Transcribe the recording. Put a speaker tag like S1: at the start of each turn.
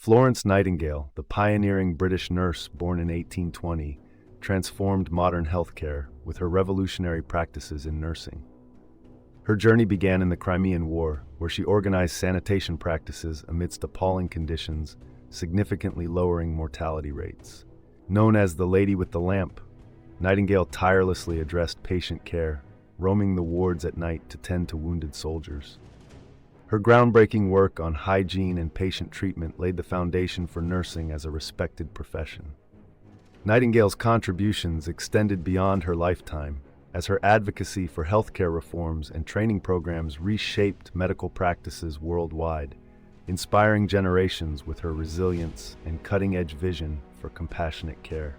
S1: Florence Nightingale, the pioneering British nurse born in 1820, transformed modern healthcare with her revolutionary practices in nursing. Her journey began in the Crimean War, where she organized sanitation practices amidst appalling conditions, significantly lowering mortality rates. Known as the Lady with the Lamp, Nightingale tirelessly addressed patient care, roaming the wards at night to tend to wounded soldiers. Her groundbreaking work on hygiene and patient treatment laid the foundation for nursing as a respected profession. Nightingale's contributions extended beyond her lifetime, as her advocacy for healthcare reforms and training programs reshaped medical practices worldwide, inspiring generations with her resilience and cutting-edge vision for compassionate care.